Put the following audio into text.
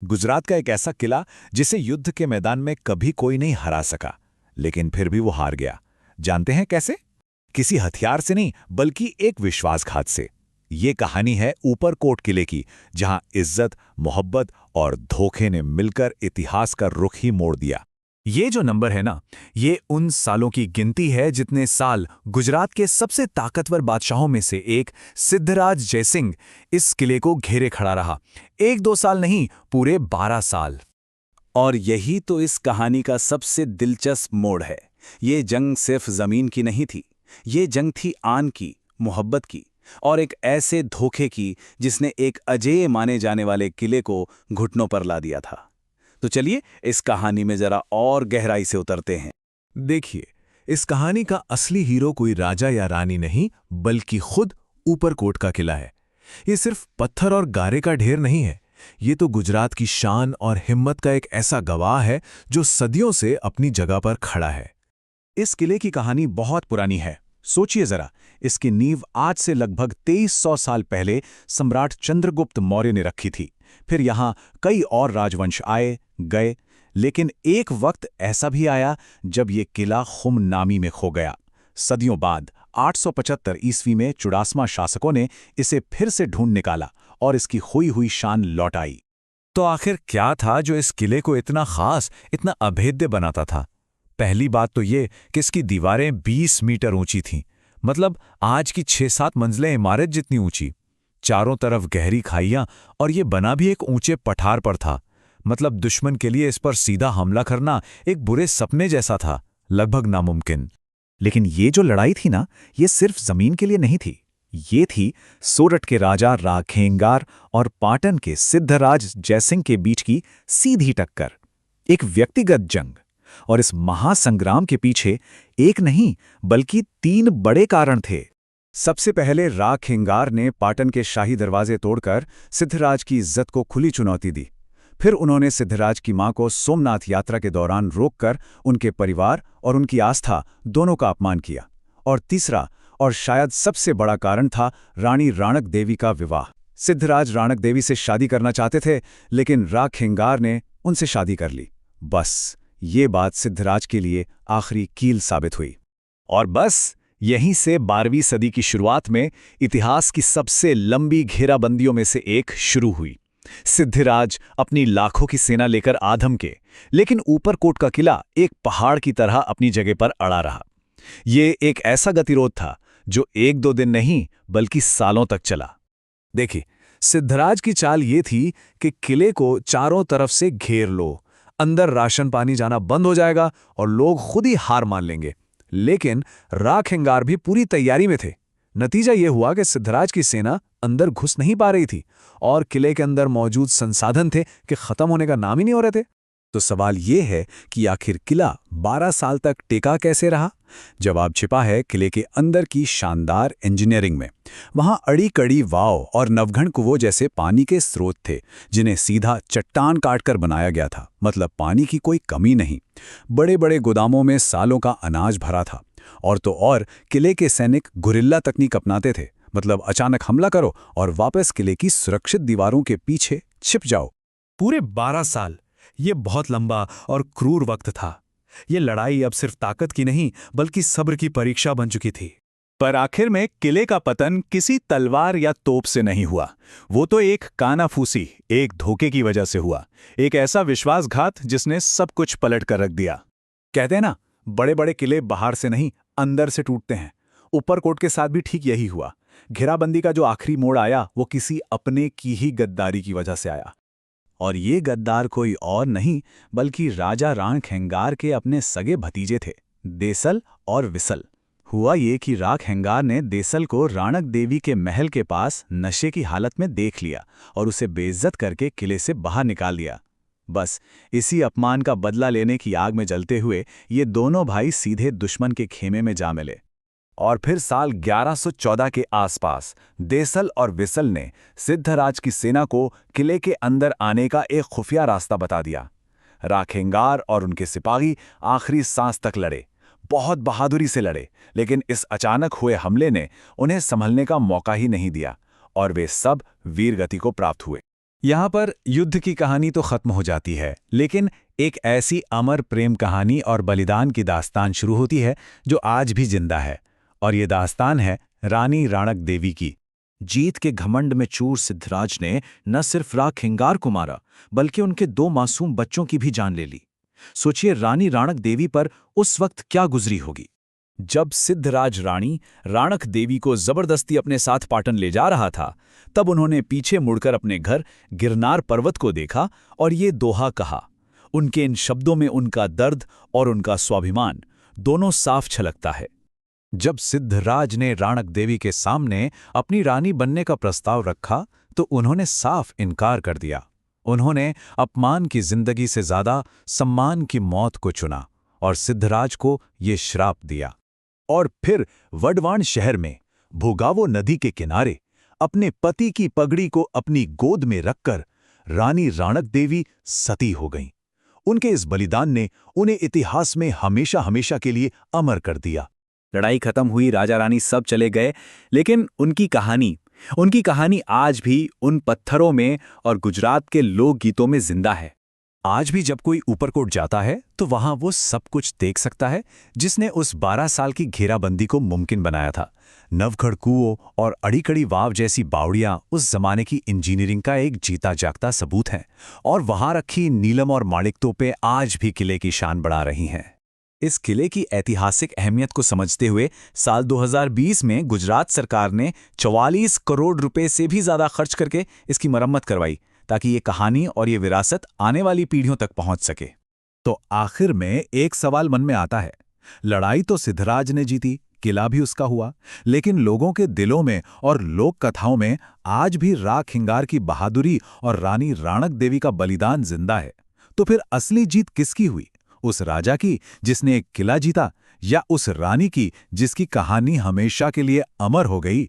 गुजरात का एक ऐसा किला जिसे युद्ध के मैदान में कभी कोई नहीं हरा सका, लेकिन फिर भी वो हार गया। जानते हैं कैसे? किसी हथियार से नहीं, बल्कि एक विश्वासघात से। ये कहानी है ऊपरकोट किले की, जहां इज्जत, मोहब्बत और धोखे ने मिलकर इतिहास का रुख ही मोड़ दिया। ये जो नंबर है ना, ये उन सालों की गिनती है जितने साल गुजरात के सबसे ताकतवर बादशाहों में से एक सिद्धराज जयसिंह इस किले को घेरे खड़ा रहा। 1-2 साल नहीं, पूरे 12 साल। और यही तो इस कहानी का सबसे दिलचस्प मोड़ है। ये जंग सिर्फ जमीन की नहीं थी, ये जंग थी आन की, मोहब्बत की, और एक ऐसे धोखे की जिसने एक अजेय माने जाने वाले किले को घुटनों पर ला दिया था। तो चलिए इस कहानी में जरा और गहराई से उतरते हैं। देखिए, इस कहानी का असली हीरो कोई राजा या रानी नहीं, बल्कि खुद ऊपरकोट का किला है। ये सिर्फ पत्थर और गारे का ढेर नहीं है, ये तो गुजरात की शान और हिम्मत का एक ऐसा गवाह है जो सदियों से अपनी जगह पर खड़ा है। इस किले की कहानी बहुत पुरानी है। सोचिए जरा, इसकी नींव आज से लगभग 2300 साल पहले सम्राट चंद्रगुप्त मौर्य ने रखी थी। फिर यहाँ कई और राजवंश आए गए, लेकिन एक वक्त ऐसा भी आया जब ये किला खुमनामी में खो गया। सदियों बाद 875 ईस्वी में चुड़ासमा शासकों ने इसे फिर से ढूंढ निकाला और इसकी खोई हुई शान लौट आई। तो आखिर क्या था जो इस किले को इतना खास, इतना अभेद्य बनाता था? पहली बात तो ये कि इसकी दीवारें 20 मीटर ऊंची थीं, मतलब आज की 6-7 मंजिलें इमारत जितनी ऊंची। चारों तरफ गहरी खाइयां, और ये बना भी एक ऊंचे पठार पर था। मतलब दुश्मन के लिए इस पर सीधा हमला करना एक बुरे सपने जैसा था, लगभग नामुमकिन। लेकिन ये जो लड़ाई थी ना, ये सिर्फ जमीन के लिए नहीं थी। ये थी सोरठ के राजा राखेंगार और पाटन के सिद्धराज जयसिंह के बीच की सीधी टक्कर, एक व्यक्तिगत जंग। और इस महासंग्राम के पीछे एक नहीं बल्कि 3 बड़े कारण थे। सबसे पहले राखेंगार ने पाटन के शाही दरवाजे तोड़कर सिद्धराज की इज्जत को खुली चुनौती दी। फिर उन्होंने सिद्धराज की मां को सोमनाथ यात्रा के दौरान रोककर उनके परिवार और उनकी आस्था दोनों का अपमान किया। और तीसरा, और शायद सबसे बड़ा कारण था रानी राणक देवी का विवाह। सिद्धराज राणक देवी से शादी करना चाहते थे, लेकिन राखेंगार ने उनसे शादी कर ली। बस ये बात सिद्धराज के लिए आखिरी कील साबित हुई। और बस यहीं से 12वीं सदी की शुरुआत में इतिहास की सबसे लंबी घेराबंदियों में से एक शुरू हुई। सिद्धराज अपनी लाखों की सेना लेकर आधम के, लेकिन ऊपरकोट का किला एक पहाड़ की तरह अपनी जगह पर अड़ा रहा। ये एक ऐसा गतिरोध था जो 1-2 दिन नहीं बल्कि सालों तक चला। देखिए, सिद्धराज की चाल ये थी कि किले को चारों तरफ से घेर लो, अंदर राशन पानी जाना बंद हो जाएगा और लोग खुद ही हार मान लेंगे। लेकिन राखेंगार भी पूरी तैयारी में थे। नतीजा ये हुआ कि सिद्धराज की सेना अंदर घुस नहीं पा रही थी, और किले के अंदर मौजूद संसाधन थे कि खत्म होने का नाम ही नहीं हो रहे थे। तो सवाल ये है कि आखिर किला 12 साल तक टिका कैसे रहा? जवाब छिपा है किले के अंदर की शानदार इंजीनियरिंग में। वहां अड़ी कड़ी वाव और नवघन कुओं जैसे पानी के स्रोत थे, जिन्हें सीधा चट्टान काटकर बनाया गया था। मतलब पानी की कोई कमी नहीं। बड़े बड़े गोदामों में सालों का अनाज भरा था। और तो और किले के सैनिक गुरिल्ला तकनीक अपनाते थे। मतलब अचानक हमला करो और वापस किले की सुरक्षित दीवारों के पीछे छिप जाओ। पूरे 12 साल, ये बहुत लंबा और क्रूर वक्त था। ये लड़ाई अब सिर्फ ताकत की नहीं बल्कि सब्र की परीक्षा बन चुकी थी। पर आखिर में किले का पतन किसी तलवार या तोप से नहीं हुआ। वो तो एक कानाफूसी, एक धोखे की वजह से हुआ। एक ऐसा विश्वासघात जिसने सब कुछ पलट कर रख दिया। कहते हैं ना, बड़े बड़े किले बाहर से नहीं अंदर से टूटते हैं। ऊपरकोट के साथ भी ठीक यही हुआ। घेराबंदी का जो आखिरी मोड़ आया वो किसी अपने की ही गद्दारी की वजह से आया। और ये गद्दार कोई और नहीं बल्कि राजा राखेंगार के अपने सगे भतीजे थे, देसल और विसल। हुआ ये कि राखेंगार ने देसल को राणक देवी के महल के पास नशे की हालत में देख लिया और उसे बेइज्जत करके किले से बाहर निकाल दिया। बस इसी अपमान का बदला लेने की आग में जलते हुए ये दोनों भाई सीधे दुश्मन के खेमे में जा मिले। और फिर साल 1114 के आसपास देसल और विसल ने सिद्धराज की सेना को किले के अंदर आने का एक खुफिया रास्ता बता दिया। राखेंगार और उनके सिपाही आखिरी सांस तक लड़े, बहुत बहादुरी से लड़े, लेकिन इस अचानक हुए हमले ने उन्हें संभलने का मौका ही नहीं दिया और वे सब वीरगति को प्राप्त हुए। यहाँ पर युद्ध की कहानी तो खत्म हो जाती है, लेकिन एक ऐसी अमर प्रेम कहानी और बलिदान की दास्तान शुरू होती है जो आज भी जिंदा है। और ये दास्तान है रानी राणक देवी की। जीत के घमंड में चूर सिद्धराज ने न सिर्फ राग खिंगार को मारा, बल्कि उनके 2 मासूम बच्चों की भी जान ले ली। सोचिए रानी राणक देवी पर उस वक्त क्या गुजरी होगी। जब सिद्धराज रानी राणक देवी को जबरदस्ती अपने साथ पाटन ले जा रहा था, तब उन्होंने पीछे मुड़कर अपने घर गिरनार पर्वत को देखा और ये दोहा कहा। उनके इन शब्दों में उनका दर्द और उनका स्वाभिमान दोनों साफ छलकता है। जब सिद्धराज ने राणक देवी के सामने अपनी रानी बनने का प्रस्ताव रखा, तो उन्होंने साफ इनकार कर दिया। उन्होंने अपमान की जिंदगी से ज्यादा सम्मान की मौत को चुना और सिद्धराज को ये श्राप दिया। और फिर वडवान शहर में भोगावो नदी के किनारे अपने पति की पगड़ी को अपनी गोद में रखकर रानी राणक देवी सती हो गईं। उनके इस बलिदान ने उन्हें इतिहास में हमेशा हमेशा के लिए अमर कर दिया। लड़ाई खत्म हुई, राजा रानी सब चले गए, लेकिन उनकी कहानी आज भी उन पत्थरों में और गुजरात के लोकगीतों में जिंदा है। आज भी जब कोई ऊपरकोट जाता है तो वहां वो सब कुछ देख सकता है जिसने उस 12 साल की घेराबंदी को मुमकिन बनाया था। नवगढ़ कुओं और अड़ीकड़ी वाव जैसी बावड़ियां उस जमाने की इंजीनियरिंग का एक जीता जागता सबूत हैं, और वहां रखी नीलम और माणिक तोपें आज भी किले की शान बढ़ा रही हैं। इस किले की ऐतिहासिक अहमियत को समझते हुए साल 2020 में गुजरात सरकार ने 44 करोड़ रुपए से भी ज्यादा खर्च करके इसकी मरम्मत करवाई, ताकि ये कहानी और ये विरासत आने वाली पीढ़ियों तक पहुंच सके। तो आखिर में एक सवाल मन में आता है। लड़ाई तो सिद्धराज ने जीती, किला भी उसका हुआ, लेकिन लोगों के दिलों में और लोक कथाओं में आज भी राग खिंगार की बहादुरी और रानी राणक देवी का बलिदान जिंदा है। तो फिर असली जीत किसकी हुई? उस राजा की जिसने एक किला जीता, या उस रानी की जिसकी कहानी हमेशा के लिए अमर हो गई?